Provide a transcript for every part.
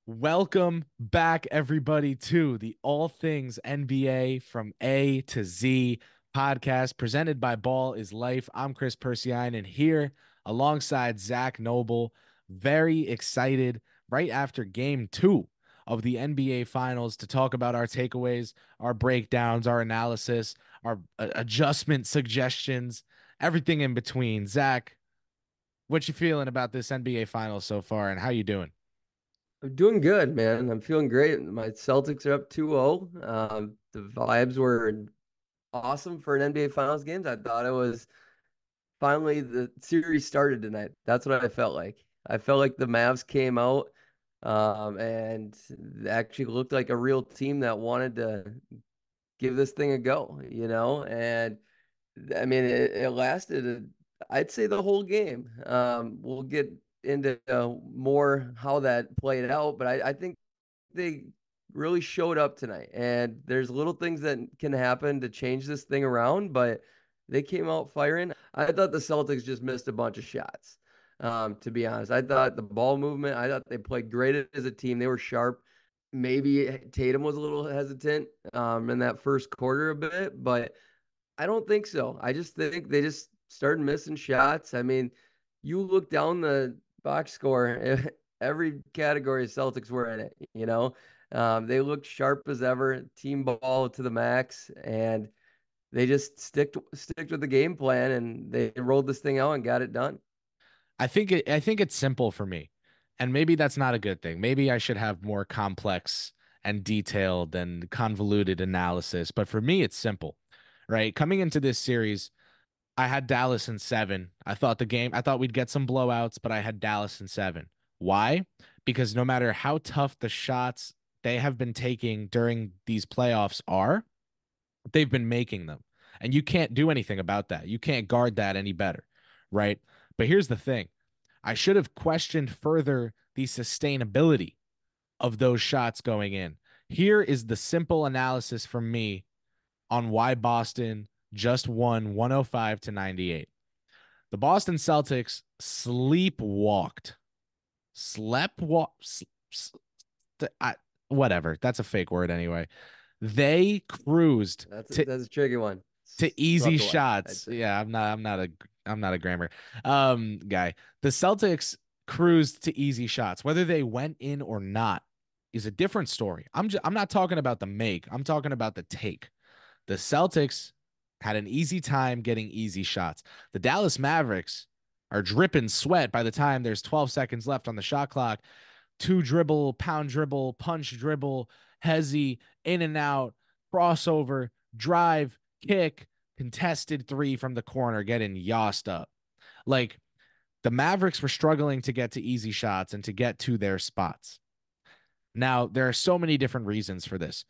Welcome back, everybody, to the All Things NBA from A to Z podcast presented by Ball is Life. I'm Chris Persiine, and here alongside Zach Noble, very excited right after game two of the NBA Finals to talk about our takeaways, our breakdowns, our analysis, our adjustment suggestions, everything in between. Zach, what you feeling about this NBA Finals so far, and how you doing? I'm doing good, man. I'm feeling great. My Celtics are up 2-0. The vibes were awesome for an NBA Finals games. I thought it was finally the series started tonight. That's what I felt like. I felt like the Mavs came out and actually looked like a real team that wanted to give this thing a go, And I mean, it lasted, I'd say, the whole game. We'll get into more how that played out, but I think they really showed up tonight. And there's little things that can happen to change this thing around, but they came out firing. I thought the Celtics just missed a bunch of shots. To be honest, I thought the ball movement, I thought they played great as a team. They were sharp. Maybe Tatum was a little hesitant in that first quarter a bit, but I don't think so. I just think they just started missing shots. I mean, you look down the box score, every category Celtics were in it. They looked sharp as ever, team ball to the max, and they just sticked with the game plan and they rolled this thing out and got it done. I think it's simple for me. And maybe that's not a good thing. Maybe I should have more complex and detailed and convoluted analysis, but for me it's simple. Right? Coming into this series, I had Dallas in 7. I thought we'd get some blowouts, but I had Dallas in 7. Why? Because no matter how tough the shots they have been taking during these playoffs are, they've been making them. And you can't do anything about that. You can't guard that any better, right? But here's the thing. I should have questioned further the sustainability of those shots going in. Here is the simple analysis from me on why Boston just won 105 to 98. The Boston Celtics sleepwalked, slept walk, whatever. That's a fake word anyway. They cruised That's a tricky one. to easy Rough to watch, I'd shots. say. Yeah, I'm not a grammar guy. The Celtics cruised to easy shots. Whether they went in or not is a different story. I'm not talking about the make. I'm talking about the take. The Celtics had an easy time getting easy shots. The Dallas Mavericks are dripping sweat by the time there's 12 seconds left on the shot clock. Two dribble, pound dribble, punch dribble, hezzy, in and out, crossover, drive, kick, contested three from the corner, getting yossed up. Like the Mavericks were struggling to get to easy shots and to get to their spots. Now, there are so many different reasons for this.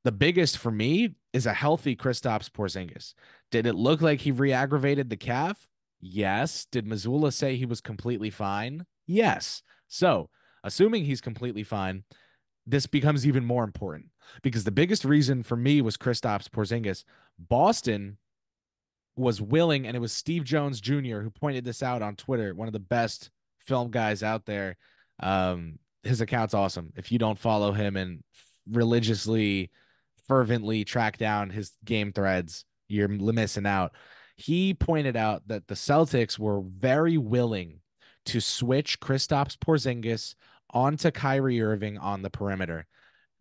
The biggest for me is a healthy Kristaps Porzingis. Did it look like he re-aggravated the calf? Yes. Did Missoula say he was completely fine? Yes. So, assuming he's completely fine, this becomes even more important because the biggest reason for me was Kristaps Porzingis. Boston was willing, and it was Steve Jones Jr. who pointed this out on Twitter, one of the best film guys out there. His account's awesome. If you don't follow him and religiously, fervently track down his game threads, you're missing out. He pointed out that the Celtics were very willing to switch Kristaps Porzingis onto Kyrie Irving on the perimeter.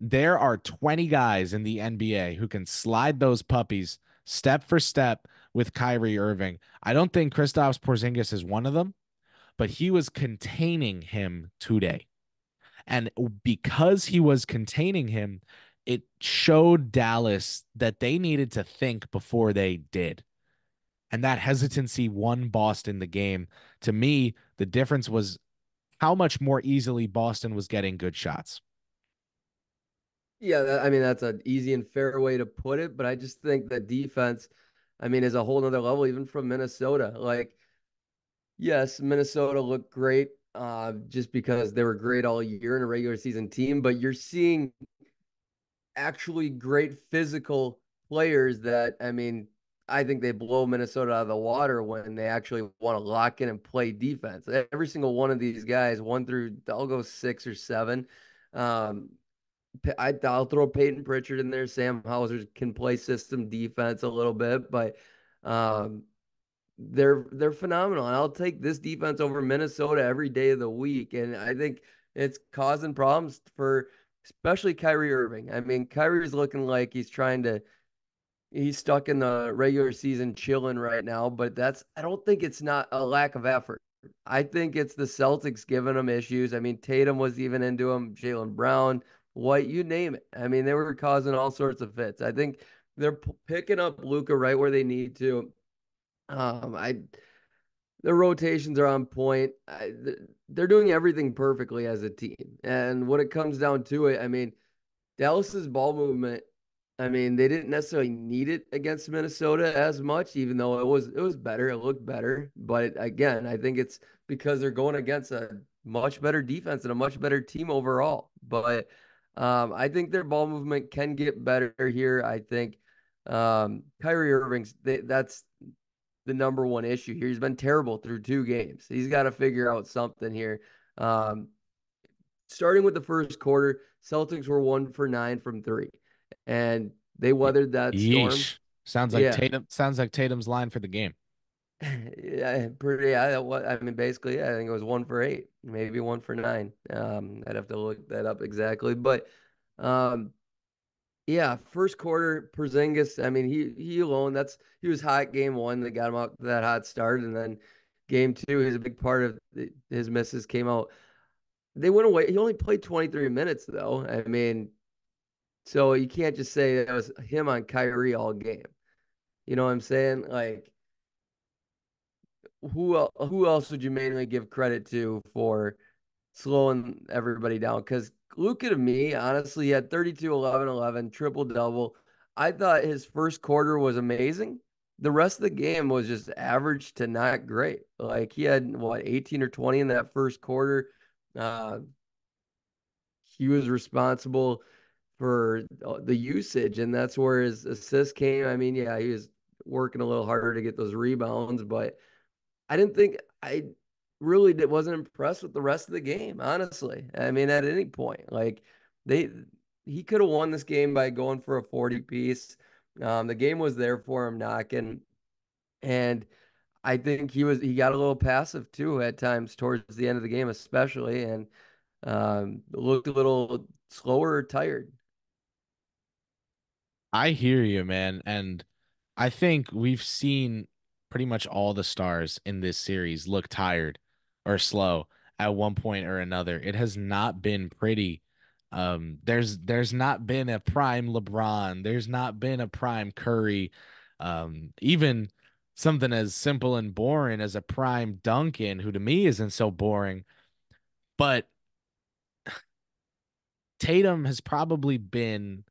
There are 20 guys in the NBA who can slide those puppies step for step with Kyrie Irving. I don't think Kristaps Porzingis is one of them, but he was containing him today. And because he was containing him, it showed Dallas that they needed to think before they did. And that hesitancy won Boston the game. To me, the difference was how much more easily Boston was getting good shots. Yeah, I mean, that's an easy and fair way to put it, but I just think that defense, I mean, is a whole nother level, even from Minnesota. Like, yes, Minnesota looked great just because they were great all year in a regular season team, but you're seeing actually great physical players that, I mean, I think they blow Minnesota out of the water when they actually want to lock in and play defense. Every single one of these guys, one through, I'll go 6 or 7, Um, I'll throw Peyton Pritchard in there. Sam Hauser can play system defense a little bit, but um, they're phenomenal. And I'll take this defense over Minnesota every day of the week. And I think it's causing problems for especially Kyrie Irving. I mean, Kyrie's looking like he's stuck in the regular season chilling right now, but I don't think it's not a lack of effort. I think it's the Celtics giving him issues. I mean, Tatum was even into him, Jaylen Brown, White, you name it. I mean, they were causing all sorts of fits. I think they're picking up Luka right where they need to. I Their rotations are on point. They're doing everything perfectly as a team. And when it comes down to it, I mean, Dallas's ball movement, I mean, they didn't necessarily need it against Minnesota as much, even though it was better, it looked better. But again, I think it's because they're going against a much better defense and a much better team overall. But I think their ball movement can get better here. I think Kyrie that's the number one issue here. He's been terrible through 2 games. He's got to figure out something here. Um, Starting with the first quarter, Celtics were 1 for 9 from three, and they weathered that storm. Yeesh. Sounds like Yeah, Tatum. Sounds like Tatum's line for the game. yeah, pretty. I mean, basically, yeah, I think it was 1 for 8, maybe 1 for 9. I'd have to look that up exactly, but um, yeah, first quarter, Porzingis. I mean, he alone. He was hot game one that got him out to that hot start, and then game two, he's a big part of his misses came out. They went away. He only played 23 minutes though. I mean, so you can't just say that was him on Kyrie all game. You know what I'm saying? Like, who else would you mainly give credit to for slowing everybody down? Because Luka to me, honestly, he had 32, 11, 11, triple double. I thought his first quarter was amazing. The rest of the game was just average to not great. Like he had what 18 or 20 in that first quarter. Uh, he was responsible for the usage, and that's where his assist came. I mean, yeah, he was working a little harder to get those rebounds, but I really wasn't impressed with the rest of the game, honestly. I mean, at any point, like they he could have won this game by going for a 40 piece. The game was there for him knocking, and I think he got a little passive too at times towards the end of the game, especially, and looked a little slower or tired. I hear you, man, and I think we've seen pretty much all the stars in this series look tired or slow at one point or another. It has not been pretty. There's not been a prime LeBron. There's not been a prime Curry. Even something as simple and boring as a prime Duncan, who to me isn't so boring. But Tatum has probably been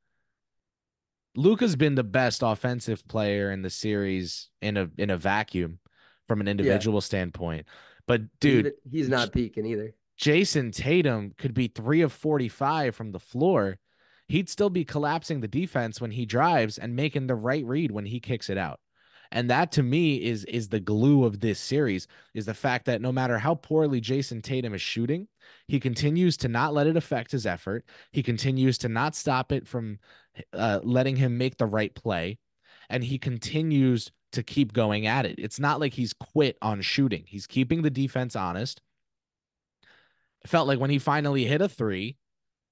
Luka's been the best offensive player in the series in a vacuum from an Yeah, individual standpoint. But but dude, even he's not peaking either. Jason Tatum could be 3 of 45 from the floor. He'd still be collapsing the defense when he drives and making the right read when he kicks it out. And that to me is the glue of this series is the fact that no matter how poorly Jason Tatum is shooting, he continues to not let it affect his effort. He continues to not stop it from letting him make the right play. And he continues to keep going at it. It's not like he's quit on shooting. He's keeping the defense honest. It felt like when he finally hit a three,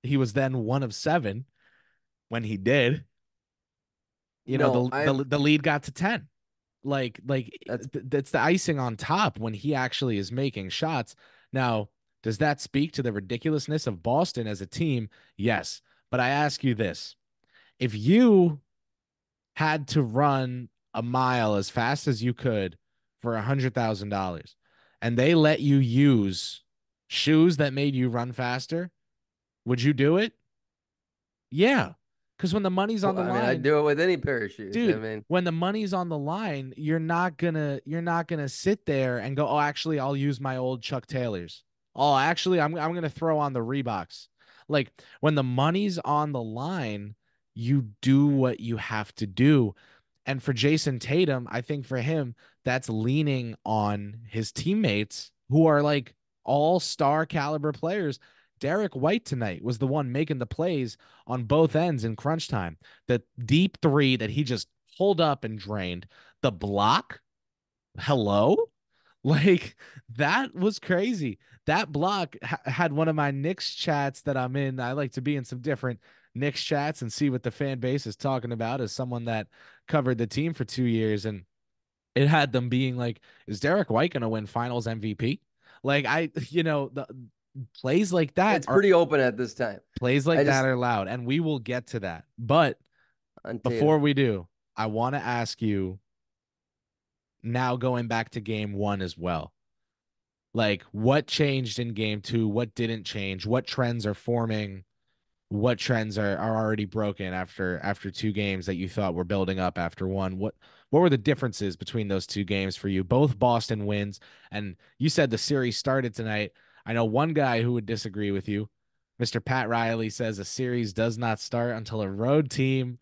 he was then 1 of 7 when he did. You know, No, the lead got to 10. Like that's that's the icing on top when he actually is making shots. Now, does that speak to the ridiculousness of Boston as a team? Yes. But I ask you this. If you had to run a mile as fast as you could for $100,000 and they let you use shoes that made you run faster, would you do it? Yeah. Because when the money's on the I mean, I'd line, do it with any pair of shoes. I dude, mean, when the money's on the line, you're not gonna sit there and go, oh, actually, I'll use my old Chuck Taylors. Oh, actually, I'm gonna throw on the Reeboks. Like when the money's on the line, you do what you have to do. And for Jason Tatum, I think for him, that's leaning on his teammates who are like all star caliber players Derek White tonight was the one making the plays on both ends in crunch time. The deep three that he just pulled up and drained. The block, hello? Like that was crazy. That block had one of my Knicks chats that I'm in. I like to be in some different Knicks chats and see what the fan base is talking about as someone that covered the team for 2 years. And it had them being like, is Derek White going to win finals MVP? Like the plays like that It's are pretty open at this time. plays I like that just are loud, and we will get to that. But on before Tatum. we do, I want to ask you now going back to game one as well. Like what changed in game two? What didn't change? What trends are forming? What trends are already broken after two games that you thought were building up after one? What were the differences between those two games for you? Both Boston wins, and you said the series started tonight. I know one guy who would disagree with you. Mr. Pat Riley says a series does not start until a road team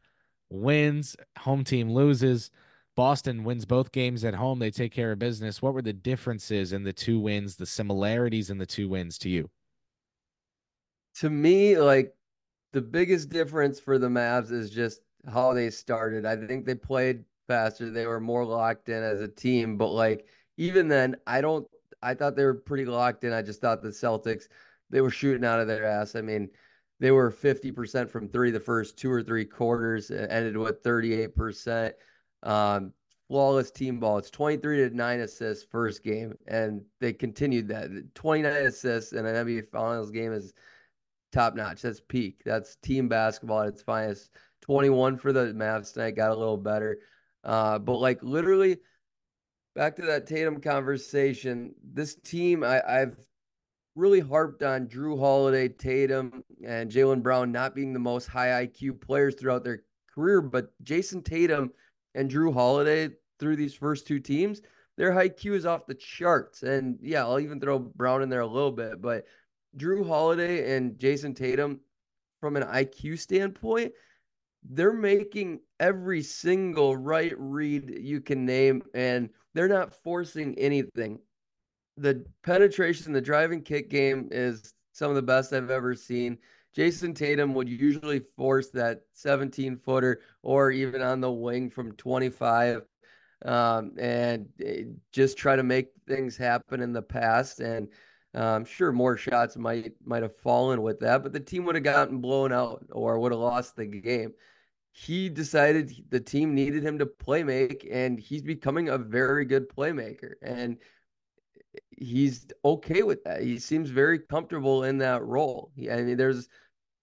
wins, home team loses. Boston wins both games at home. They take care of business. What were the differences in the two wins, the similarities in the two wins to you? To me, like the biggest difference for the Mavs is just how they started. I think they played faster. They were more locked in as a team. But like even then, I thought they were pretty locked in. I just thought the Celtics, they were shooting out of their ass. I mean, they were 50% from three the first 2 or 3 quarters, and ended with 38%. Um, Flawless team ball. It's 23 to 9 assists first game. And they continued that. 29 assists in an NBA Finals game is top notch. That's peak. That's team basketball at its finest. 21 for the Mavs tonight, got a little better. But like literally back to that Tatum conversation, this team, I've really harped on Drew Holiday, Tatum, and Jaylen Brown not being the most high IQ players throughout their career, but Jason Tatum and Drew Holiday through these first two teams, their IQ is off the charts. And yeah, I'll even throw Brown in there a little bit, but Drew Holiday and Jason Tatum, from an IQ standpoint, they're making every single right read you can name, and they're not forcing anything. The penetration, the driving kick game is some of the best I've ever seen. Jason Tatum would usually force that 17 footer or even on the wing from 25, and just try to make things happen in the past. And sure, more shots might have fallen with that, but the team would have gotten blown out or would have lost the game. He decided the team needed him to play make, and he's becoming a very good playmaker. And he's okay with that. He seems very comfortable in that role. I mean, there's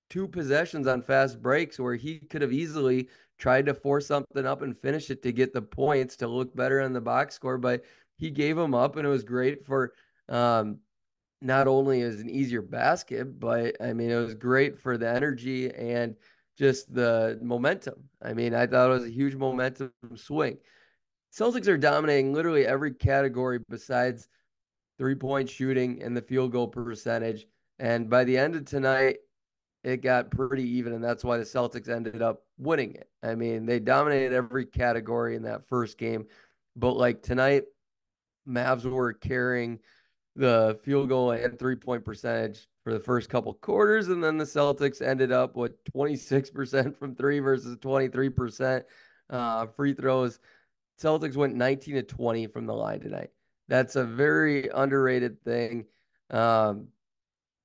two possessions on fast breaks where he could have easily tried to force something up and finish it to get the points to look better on the box score, but he gave them up, and it was great for um, not only as an easier basket, but I mean, it was great for the energy and just the momentum. I mean, I thought it was a huge momentum swing. Celtics are dominating literally every category besides 3-point shooting and the field goal percentage. And by the end of tonight, it got pretty even, and that's why the Celtics ended up winning it. I mean, they dominated every category in that first game, but like tonight, Mavs were carrying the field goal and 3-point percentage for the first couple quarters, and then the Celtics ended up with 26% from three versus 23% free throws. Celtics went 19 to 20 from the line tonight. That's a very underrated thing. Um,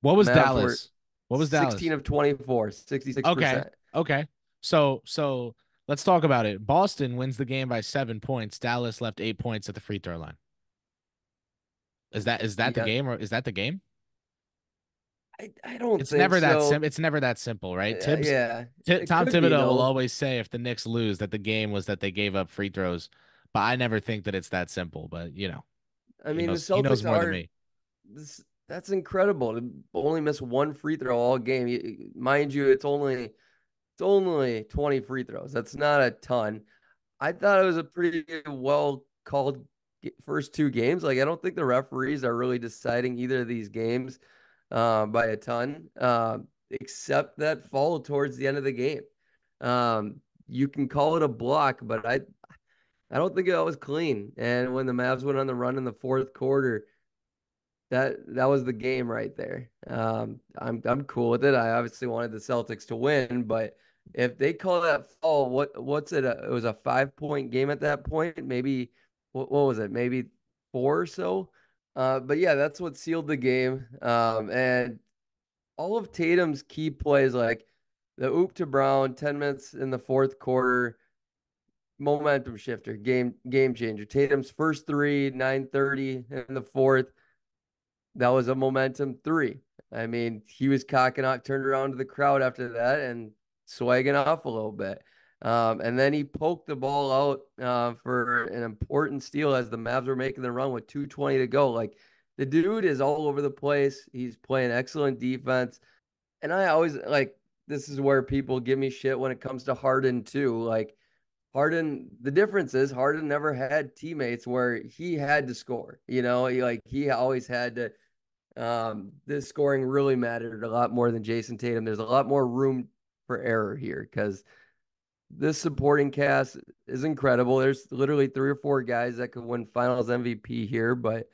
What was Mavs were Dallas? What was 16 Dallas? of 24, Okay. 66%. Okay. So let's talk about it. Boston wins the game by 7 points. Dallas left 8 points at the free throw line. Is that the Yeah, game, or is that the game? I don't think so. It's never that simple, right? Yeah, it Tom could be Thibodeau will though. always say if the Knicks lose that the game was that they gave up free throws, but I never think that it's that simple. But I mean, the he knows Celtics more than are me. that's incredible to only miss one free throw all game. Mind you, it's only 20 free throws. That's not a ton. I thought it was a pretty well called first two games. Like I don't think the referees are really deciding either of these games by a ton, except that fall towards the end of the game. You can call it a block, but I don't think it was clean. And when the Mavs went on the run in the fourth quarter, that was the game right there. I'm cool with it. I obviously wanted the Celtics to win, but if they call that fall, what's it? It was a 5 point game at that point. Maybe what was it? Maybe four or so. But yeah, that's what sealed the game. And all of Tatum's key plays, like the oop to Brown, 10 minutes in the fourth quarter, momentum shifter, game changer. Tatum's first three, 9:30 in the fourth, that was a momentum three. I mean, he was cocking out, turned around to the crowd after that and swagging off a little bit. And then he poked the ball out for an important steal as the Mavs were making the run with 2:20 to go. Like the dude is all over the place. He's playing excellent defense. And I always like this is where people give me shit when it comes to Harden too. Like Harden, the difference is Harden never had teammates where he had to score. He always had to this scoring really mattered a lot more than Jason Tatum. There's a lot more room for error here because this supporting cast is incredible. There's literally three or four guys that could win Finals MVP here. But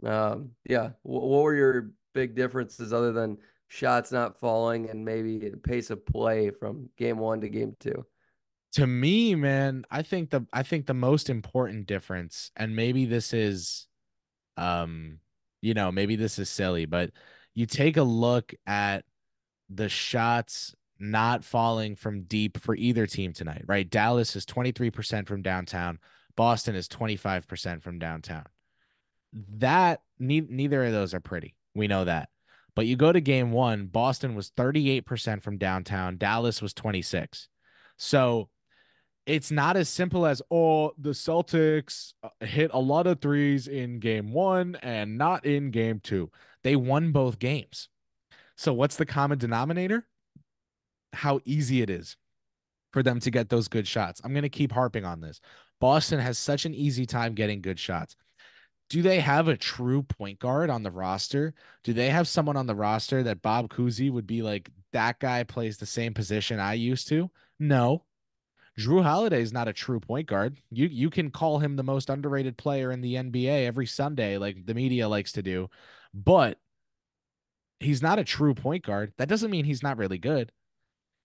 yeah, what were your big differences other than shots not falling and maybe the pace of play from game one to game two? To me, man, I think the most important difference, and maybe this is um, maybe this is silly, but you take a look at the shots not falling from deep for either team tonight, right? Dallas is 23% from downtown. Boston is 25% from downtown. Neither of those are pretty. We know that. But you go to game one, Boston was 38% from downtown. Dallas was 26. So it's not as simple as, oh, the Celtics hit a lot of threes in game one and not in game two. They won both games. So what's the common denominator? How easy it is for them to get those good shots. I'm going to keep harping on this. Boston has such an easy time getting good shots. Do they have a true point guard on the roster? Do they have someone on the roster that Bob Cousy would be like, that guy plays the same position I used to? No. Drew Holiday is not a true point guard. You can call him the most underrated player in the NBA every Sunday, like the media likes to do, but he's not a true point guard. That doesn't mean he's not really good.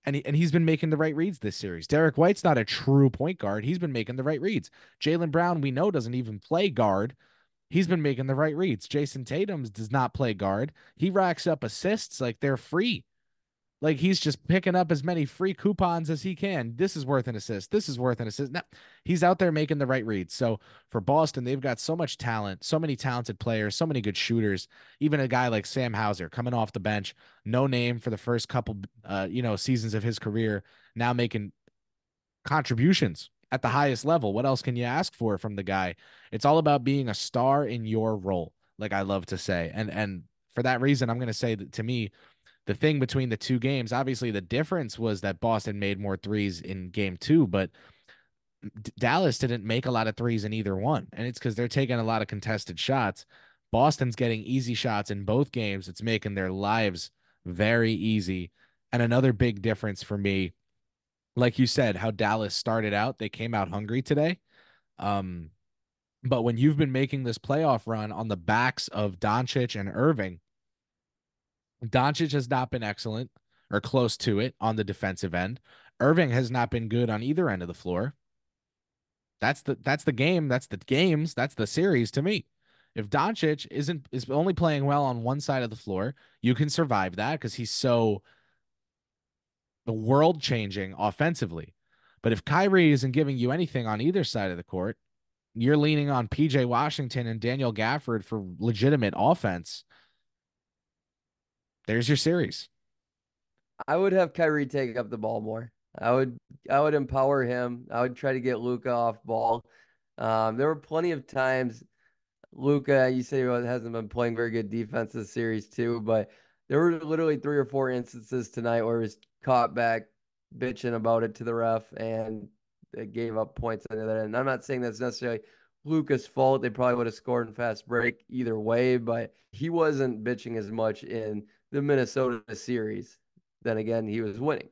And he's been making the right reads this series. Derek White's not a true point guard. He's been making the right reads. Jaylen Brown, we know, doesn't even play guard. He's been making the right reads. Jason Tatum does not play guard. He racks up assists like they're free. Like he's just picking up as many free coupons as he can. This is worth an assist. This is worth an assist. Now, he's out there making the right reads. So for Boston, they've got so much talent, so many talented players, so many good shooters. Even a guy like Sam Hauser coming off the bench, no name for the first couple, seasons of his career, now making contributions at the highest level. What else can you ask for from the guy? It's all about being a star in your role, like I love to say. And for that reason, I'm going to say that to me, the thing between the two games, obviously the difference was that Boston made more threes in game two, but Dallas didn't make a lot of threes in either one. And it's because they're taking a lot of contested shots. Boston's getting easy shots in both games. It's making their lives very easy. And another big difference for me, like you said, how Dallas started out, they came out hungry today. Um, but when you've been making this playoff run on the backs of Doncic and Irving, Doncic has not been excellent or close to it on the defensive end. Irving has not been good on either end of the floor. That's the game. That's the games. That's the series to me. If Doncic is only playing well on one side of the floor, you can survive that because he's so world changing offensively. But if Kyrie isn't giving you anything on either side of the court, you're leaning on PJ Washington and Daniel Gafford for legitimate offense. There's your series. I would have Kyrie take up the ball more. I would empower him. I would try to get Luca off ball. There were plenty of times Luca, you say he hasn't been playing very good defense this series too, but there were literally three or four instances tonight where he was caught back bitching about it to the ref and they gave up points on the other end. I'm not saying that's necessarily Luca's fault. They probably would have scored in fast break either way, but he wasn't bitching as much in the Minnesota series. Then again, he was winning.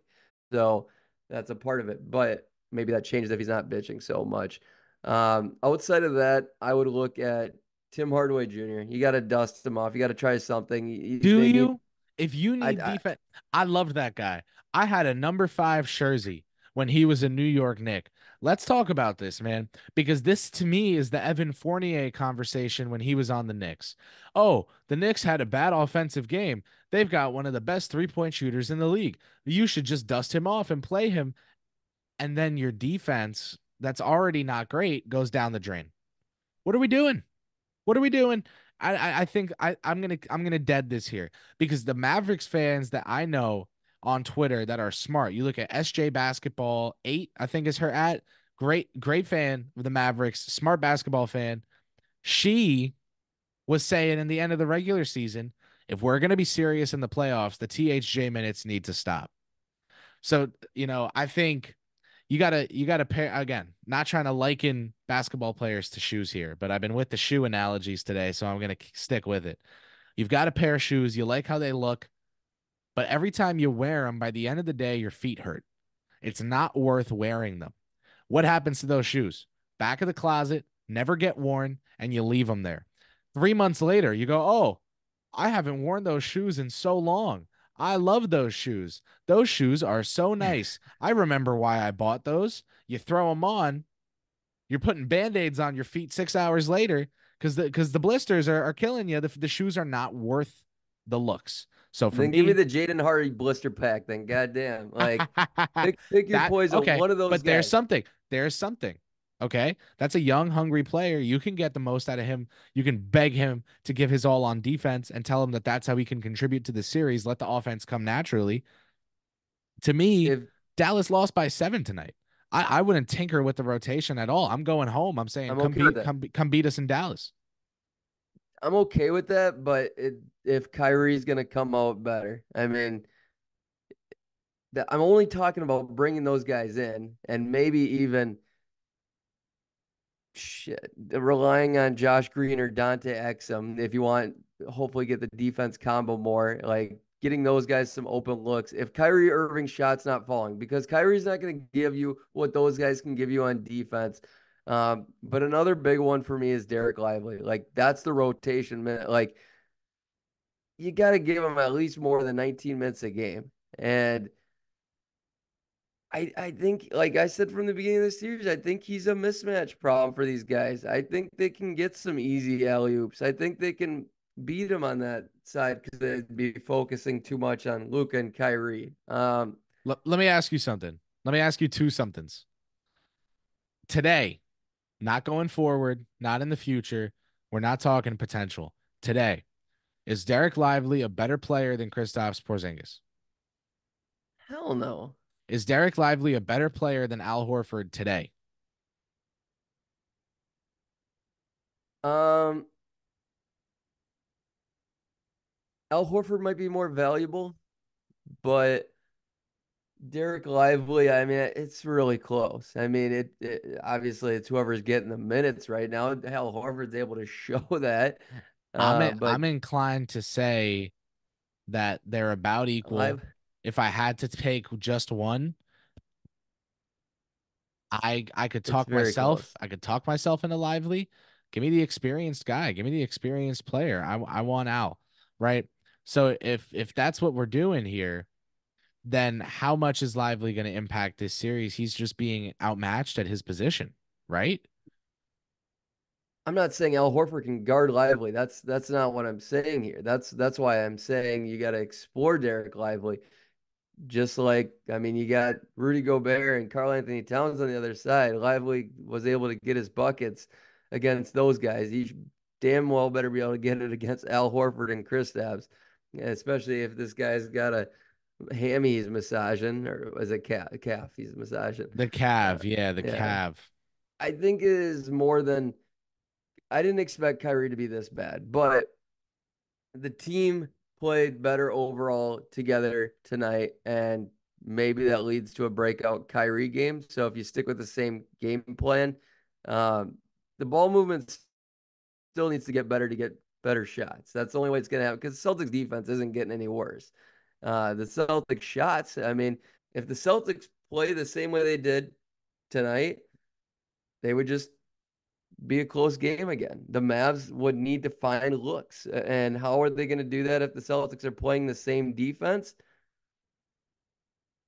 So that's a part of it. But maybe that changes if he's not bitching so much. Outside of that, I would look at Tim Hardaway Jr. You got to dust him off. You got to try something. Do They need. you? If you need I defense, I loved that guy. I had a number 5 jersey when he was a New York Knick. Let's talk about this, man, because this to me is the Evan Fournier conversation when he was on the Knicks. Oh, the Knicks had a bad offensive game. They've got one of the best 3-point shooters in the league. You should just dust him off and play him. And then your defense, that's already not great, goes down the drain. What are we doing? What are we doing? I think I'm gonna dead this here because the Mavericks fans that I know on Twitter that are smart. You look at SJ Basketball 8, I think is her at. Great fan of the Mavericks, smart basketball fan. She was saying in the end of the regular season, if we're gonna be serious in the playoffs, the THJ minutes need to stop. So, I think you gotta pair again, not trying to liken basketball players to shoes here, but I've been with the shoe analogies today, so I'm gonna stick with it. You've got a pair of shoes, you like how they look, but every time you wear them, by the end of the day, your feet hurt. It's not worth wearing them. What happens to those shoes? Back of the closet, never get worn, and you leave them there. 3 months later, you go, oh, I haven't worn those shoes in so long. I love those shoes. Those shoes are so nice. I remember why I bought those. You throw them on, you're putting band-aids on your feet 6 hours later because the blisters are killing you. The shoes are not worth the looks. So for Then give me me, the Jaden Hardy blister pack. Then goddamn, like pick your that poison. okay, One of those but there's guys. something. There's something. Okay, that's a young, hungry player. You can get the most out of him. You can beg him to give his all on defense and tell him that that's how he can contribute to the series. Let the offense come naturally. To me, If Dallas lost by 7 tonight. I wouldn't tinker with the rotation at all. I'm going home. I'm saying I'm come okay with beat that. come beat us in Dallas. I'm okay with that, but if Kyrie's gonna come out better, I mean, I'm only talking about bringing those guys in and maybe even shit relying on Josh Green or Dante Exum if you want. Hopefully, get the defense combo more like. Getting those guys some open looks. If Kyrie Irving's shot's not falling, because Kyrie's not going to give you what those guys can give you on defense. But another big one for me is Derek Lively. Like that's the rotation minute. Like you got to give him at least more than 19 minutes a game. And I think, like I said from the beginning of the series, I think he's a mismatch problem for these guys. I think they can get some easy alley oops. I think they can beat him on that side because they'd be focusing too much on Luka and Kyrie. Let me ask you something. Let me ask you two somethings. Today, not going forward, not in the future. We're not talking potential. Today, is Derek Lively a better player than Kristaps Porzingis? Hell no. Is Derek Lively a better player than Al Horford today? Um, Al Horford might be more valuable, but Derek Lively, I mean, it's really close. I mean, it obviously it's whoever's getting the minutes right now. Hal Horford's able to show that. But I'm inclined to say that they're about equal. Live, If I had to take just one, I could it's talk very myself. close. I could talk myself into Lively. Give me the experienced guy. Give me the experienced player. I want Al, right? So if that's what we're doing here, then how much is Lively going to impact this series? He's just being outmatched at his position, right? I'm not saying Al Horford can guard Lively. That's not what I'm saying here. That's why I'm saying you got to explore Derek Lively. Just like, I mean, you got Rudy Gobert and Karl Anthony Towns on the other side. Lively was able to get his buckets against those guys. He damn well better be able to get it against Al Horford and Kristaps, especially if this guy's got a hammy he's massaging, or was it calf he's massaging. The Uh, Cav, yeah, the yeah, Cav. I think it is more than I didn't expect Kyrie to be this bad, but the team played better overall together tonight, and maybe that leads to a breakout Kyrie game. So if you stick with the same game plan, um, the ball movement still needs to get better to get better shots. That's the only way it's going to happen because Celtics defense isn't getting any worse. The Celtics shots, I mean, if the Celtics play the same way they did tonight, they would just be a close game again. The Mavs would need to find looks. And how are they going to do that if the Celtics are playing the same defense?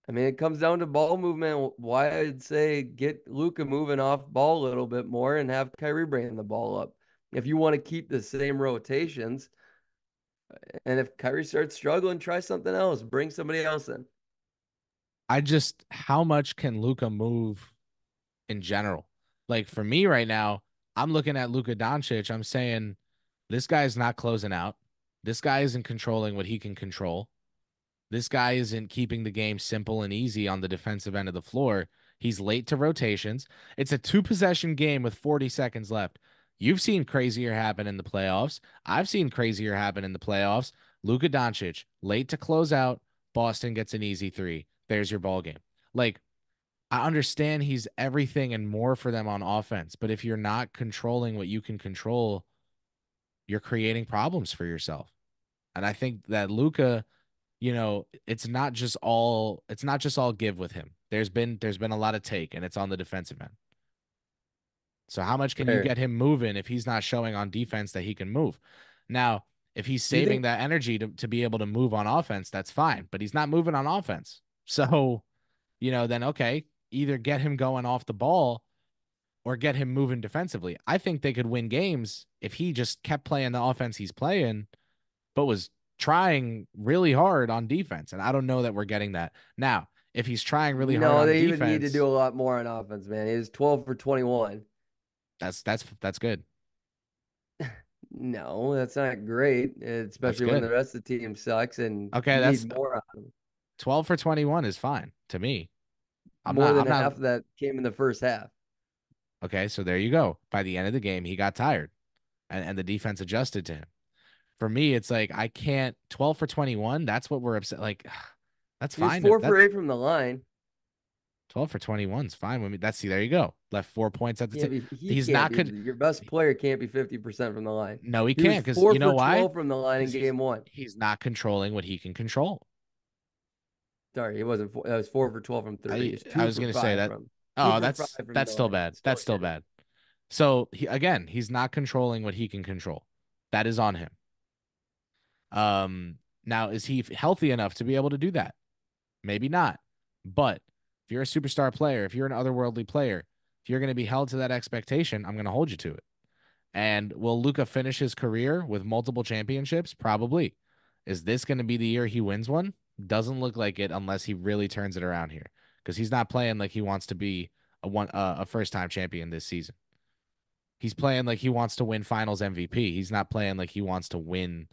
I mean, it comes down to ball movement. Why I'd say get Luka moving off ball a little bit more and have Kyrie bringing the ball up. If you want to keep the same rotations, and if Kyrie starts struggling, try something else. Bring somebody else in. How much can Luka move in general? Like for me right now, I'm looking at Luka Doncic. I'm saying this guy's not closing out. This guy isn't controlling what he can control. This guy isn't keeping the game simple and easy on the defensive end of the floor. He's late to rotations. It's a two possession game with 40 seconds left. You've seen crazier happen in the playoffs. I've seen crazier happen in the playoffs. Luka Doncic, late to close out. Boston gets an easy three. There's your ball game. Like, I understand he's everything and more for them on offense, but if you're not controlling what you can control, you're creating problems for yourself. And I think that Luka, it's not just all give with him. There's been a lot of take, and it's on the defensive end. So how much can you Fair. get him moving if he's not showing on defense that he can move? Now, if he's Do you saving think that energy to be able to move on offense, that's fine. But he's not moving on offense. So, then okay, either get him going off the ball or get him moving defensively. I think they could win games if he just kept playing the offense he's playing, but was trying really hard on defense. And I don't know that we're getting that. Now, if he's trying really hard no, on they would need to do defense, a lot more on offense, man. He was 12 for 21. that's good. No, that's not great, That's especially when good. the rest of the team sucks and Okay, you that's need more out of him. 12 for 21 is fine to me. I'm More not than I'm not half of that came in the first half. okay, so there you go. By the end of the game, he got tired and the defense adjusted to him. For me, it's like I can't 12 for 21. That's what we're upset. Like that's He was fine. 4 for 8 from the line. 12 for 21 is fine with me. That's see, there you go. Left 4 points at the Can't tip. be, he He's can't not be. could Your best player can't be 50% from the line. no, he He was can't because four you know for why? 12 from the line in Because he's game one. he's not controlling what he can control. Sorry, he wasn't four. That was 4 for 12 from three. He I was I two was for gonna say five that. from two Oh, for that's five from that's the still line. bad. Still That's still shitty. bad. So he's not controlling what he can control. That is on him. Now is he healthy enough to be able to do that? Maybe not. But if you're a superstar player, if you're an otherworldly player, if you're going to be held to that expectation, I'm going to hold you to it. And will Luka finish his career with multiple championships? Probably. Is this going to be the year he wins one? Doesn't look like it unless he really turns it around here because he's not playing like he wants to be a first time champion this season. He's playing like he wants to win Finals MVP. He's not playing like he wants to win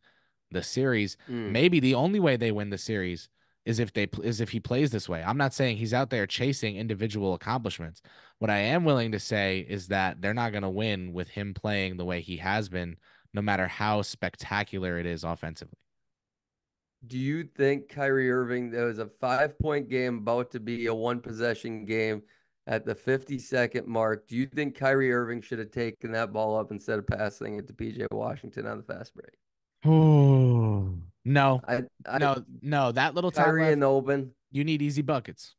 the series. Mm. Maybe the only way they win the series is if he plays this way. I'm not saying he's out there chasing individual accomplishments. What I am willing to say is that they're not going to win with him playing the way he has been, no matter how spectacular it is offensively. Do you think Kyrie Irving, there was a 5 point game about to be a one possession game at the 52nd mark? Do you think Kyrie Irving should have taken that ball up instead of passing it to PJ Washington on the fast break? Oh no, I no! That little time Kyrie in left, the open. you need easy buckets.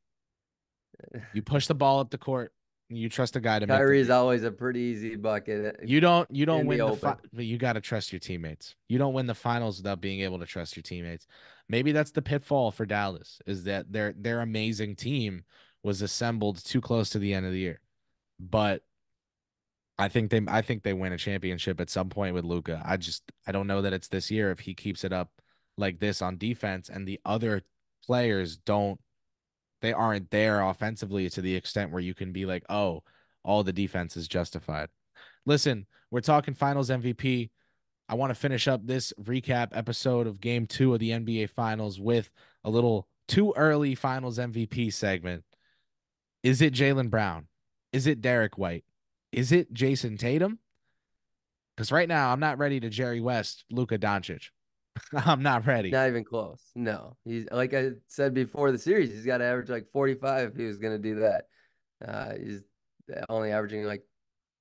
You push the ball up the court. You trust a guy to make the Kyrie is three. always a pretty easy bucket You don't in the win open. but you got to trust your teammates. You don't win the finals without being able to trust your teammates. Maybe that's the pitfall for Dallas is that their amazing team was assembled too close to the end of the year. But I think they win a championship at some point with Luka. I don't know that it's this year if he keeps it up like this on defense and the other players they aren't there offensively to the extent where you can be like, "Oh, all the defense is justified." Listen, we're talking finals MVP. I want to finish up this recap episode of game 2 of the NBA finals with a little too early finals MVP segment. Is it Jaylen Brown? Is it Derek White? Is it Jason Tatum? Because right now I'm not ready to Jerry West, Luka Doncic. I'm not ready. Not even close. No. He's like I said before the series, he's got to average like 45 if he was going to do that. He's only averaging like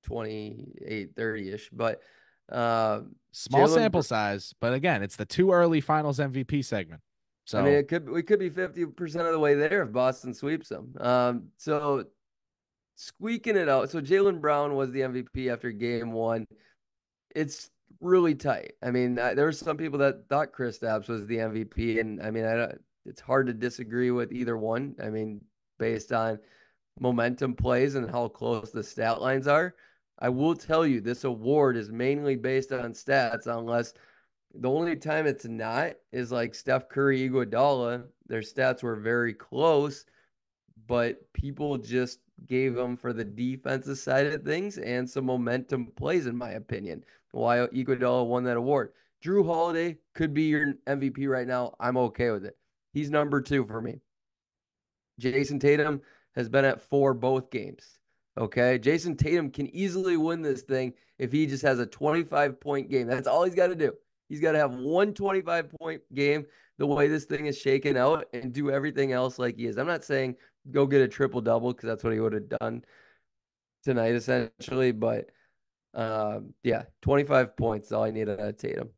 28, 30-ish. But uh, Small Jalen, sample size, but again, it's the too early finals MVP segment. I mean, So we could be 50% of the way there if Boston sweeps them. So squeaking it out. So Jaylen Brown was the MVP after game one. It's really tight. I mean, there were some people that thought Kristaps was the MVP, and I mean, it's hard to disagree with either one. I mean, based on momentum plays and how close the stat lines are. I will tell you, this award is mainly based on stats, unless the only time it's not is like Steph Curry, Iguodala. Their stats were very close, but people just gave them for the defensive side of things and some momentum plays, in my opinion. Why Iguodala won that award. Drew Holiday could be your MVP right now. I'm okay with it. He's number two for me. Jason Tatum has been at four both games. Okay. Jason Tatum can easily win this thing if he just has a 25-point game. That's all he's got to do. He's got to have one 25-point game the way this thing is shaken out and do everything else like he is. I'm not saying go get a triple double because that's what he would have done tonight, essentially. But yeah, 25 points is all I need out of Tatum.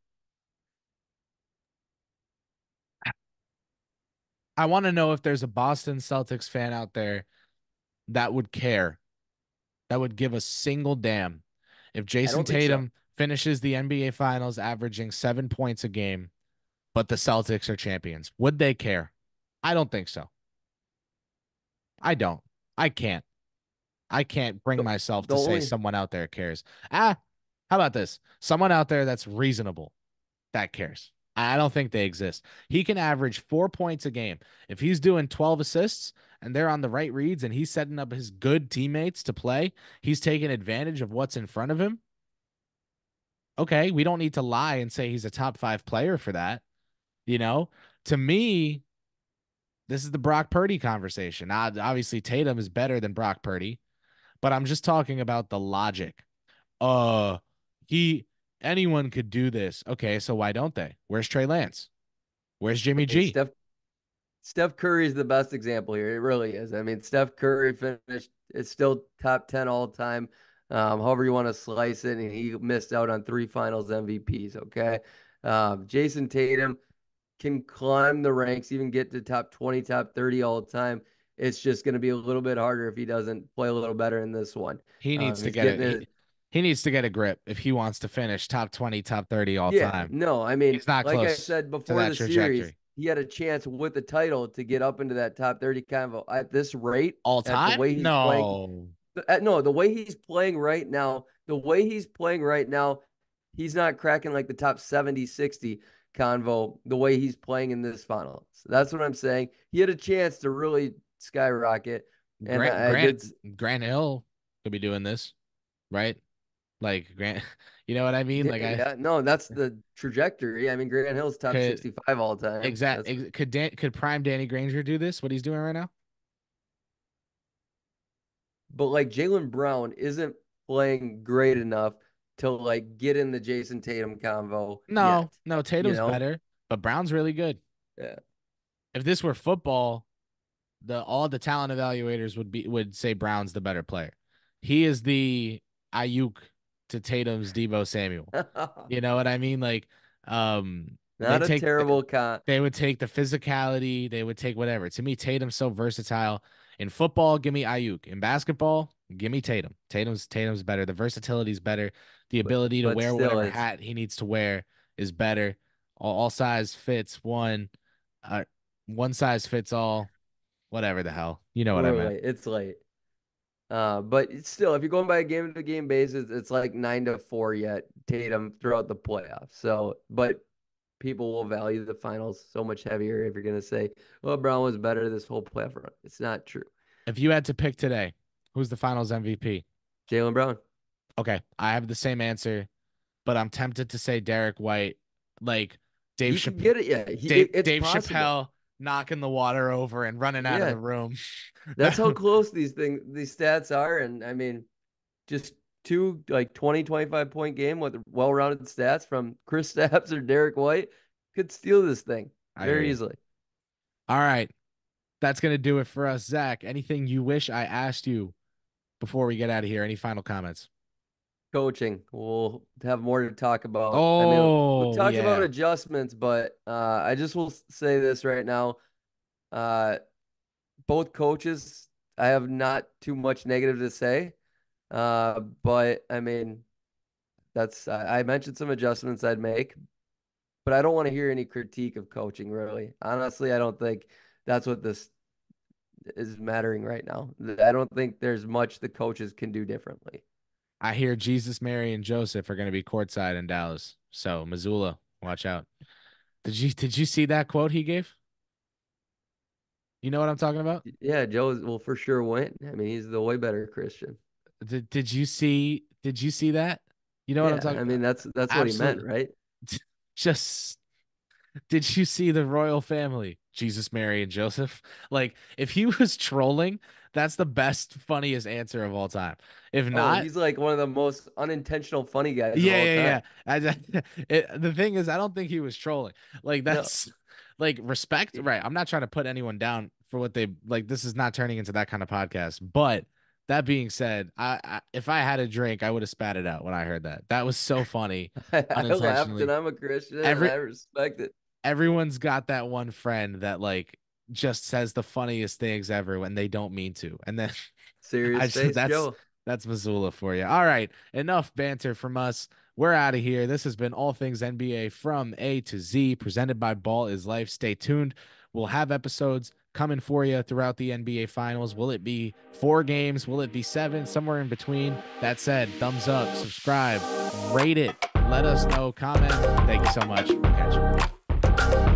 I want to know if there's a Boston Celtics fan out there that would care, that would give a single damn if I Jason don't think so. Tatum finishes the NBA Finals averaging 7 points a game, but the Celtics are champions. Would they care? I don't think so. I don't. I can't. I can't bring The, myself the to say only someone out there cares. How about this? Someone out there that's reasonable that cares. I don't think they exist. He can average 4 points a game. If he's doing 12 assists and they're on the right reads and he's setting up his good teammates to play, he's taking advantage of what's in front of him. Okay, we don't need to lie and say he's a top five player for that. You know, to me, this is the Brock Purdy conversation. Obviously, Tatum is better than Brock Purdy, but I'm just talking about the logic. Uh, he anyone could do this. Okay, so why don't they? Where's Trey Lance? Where's Jimmy okay, G? Steph Curry is the best example here. It really is. I mean, Steph Curry finished, it's still top 10 all time, however you want to slice it. And he missed out on three finals MVPs. Okay. Jason Tatum can climb the ranks, even get to top 20, top 30 all the time. It's just going to be a little bit harder if he doesn't play a little better in this one. He needs to He's get getting it. his, He needs to get a grip if he wants to finish top 20, top 30 all yeah, time. no, I mean, He's not like I close said to before that the series, trajectory. he had a chance with the title to get up into that top 30 convo at this rate, All at the time? way he's playing. No. No, the way he's playing right now, he's not cracking like the top 70, 60 convo the way he's playing in this finals. That's what I'm saying. He had a chance to really skyrocket. And Grant I Grant did, Grant Hill could be doing this, right? Like Grant, you know what I mean? yeah, Like I yeah, no, that's the trajectory. I mean, Grant Hill's top could 65 all time. exact could prime Danny Granger do this? What he's doing right now? But like Jaylen Brown isn't playing great enough to like get in the Jason Tatum convo No, yet. no, You Tatum's know? better, but Brown's really good. Yeah. If this were football, the all the talent evaluators would say Brown's the better player. He is the Ayuk to Tatum's Debo Samuel. You know what I mean? Like, they Not a take terrible con. they would take the physicality, they would take whatever. To me, Tatum's so versatile. In football, give me Ayuk. In basketball, give me Tatum. Tatum's better. The versatility's better. The But ability to but wear still whatever it's hat he needs to wear is better. All size fits one. Uh, one size fits all. Whatever the hell. You know what I we're meant. late. It's late. But it's still, if you're going by a game to game basis, it's like 9-4 yet Tatum throughout the playoffs. So, but people will value the finals so much heavier if you're gonna say, "Well, Brown was better this whole playoff run." It's not true. If you had to pick today, who's the finals MVP? Jaylen Brown, Okay, I have the same answer, but I'm tempted to say Derek White, like Dave he could Chappelle, get it. Yeah, it's Dave possible. Chappelle knocking the water over and running out of Yeah, the room. that's how close these stats are. And I mean, just two like 20, 25 point game with well-rounded stats from Chris Stapps or Derek White could steal this thing I hear very you. easily. All right, that's gonna do it for us, Zach. Anything you wish I asked you before we get out of here? Any final comments? Coaching, we'll have more to talk about. I mean, we Oh talked about yeah, adjustments, but I just will say this right now. Uh, both coaches I have not too much negative to say. But I mean, I mentioned some adjustments I'd make, but I don't want to hear any critique of coaching, really. Honestly, I don't think that's what this is mattering right now. I don't think there's much the coaches can do differently. I hear Jesus, Mary, and Joseph are going to be courtside in Dallas. So Missoula, watch out. Did you see that quote he gave? You know what I'm talking about? Yeah, Joe will for sure win. I mean, he's the way better Christian. Did you see that? You know what I'm Yeah, talking I about? mean that's what he meant, Absolutely. right? Just did you see the royal family? Jesus, Mary, and Joseph? Like, if he was trolling, that's the best, funniest answer of all time. If Oh, not, he's like one of the most unintentional funny guys of yeah, all yeah, time. yeah. The thing is, I don't think he was trolling. Like, No, that's like respect, right? I'm not trying to put anyone down for what they like. This is not turning into that kind of podcast. But that being said, if I had a drink, I would have spat it out when I heard that. That was so funny, I laughed and unintentionally. I'm a Christian and Every I respect it. everyone's got that one friend that like just says the funniest things ever when they don't mean to. And then I Serious just face, Joe. that's Missoula for you. All right, enough banter from us. We're out of here. This has been all things NBA from A to Z, presented by Ball is Life. Stay tuned. We'll have episodes coming for you throughout the NBA Finals. Will it be 4 games? Will it be 7? Somewhere in between. That said, thumbs up, subscribe, rate it. Let us know. Comment. Thank you so much. We'll catch you.